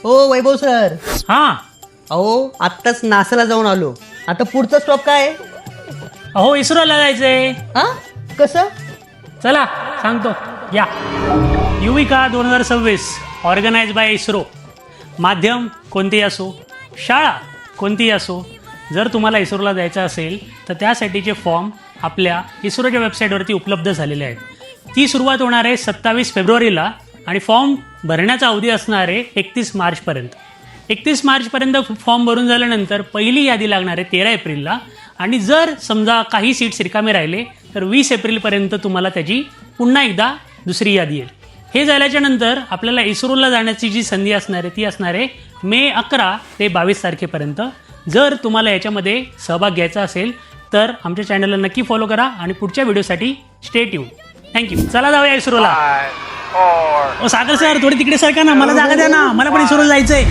ओ वैभव sir, हा. अहो आत्ताच नासाला जाऊन आलो. आता पुढचा स्टॉप काय आहे? अहो इस्रोला जायचंय. हा कसं? चला सांगतो या. Yuvika 2026 organise by ISRO. माध्यम कोणतेही असो, शाळा कोणतीही असो, जर तुम्हाला इस्रोला जायचं असेल तर त्यासाठीचे फॉर्म आपल्या इस्रोच्या वेबसाईटवरती उपलब्ध झालेले आहेत. ती सुरुवात होणार आहे 27 फेब्रुवारीला आणि फॉर्म भरण्याचा अवधी असणार आहे 31 मार्चपर्यंत. 31 मार्चपर्यंत फॉर्म भरून झाल्यानंतर पहिली यादी लागणार आहे 13 एप्रिलला आणि जर समजा काही सीट्स रिकामे राहिले तर 20 एप्रिलपर्यंत तुम्हाला त्याची पुन्हा एकदा दुसरी यादी येईल. हे झाल्याच्या नंतर आपल्याला इस्रोला जाण्याची जी संधी असणार आहे ती असणार आहे मे 11 ते 22 तारखेपर्यंत. जर तुम्हाला याच्यामध्ये सहभाग घ्यायचा असेल तर आमच्या चॅनलला नक्की फॉलो करा आणि पुढच्या व्हिडिओसाठी स्टे ट्यून. थँक्यू. चला जाऊया इस्रोला. ओ सागर सर थोडी तिकडे सरका ना, मला जागा द्या ना, मला पण इस्रोला जायचंय.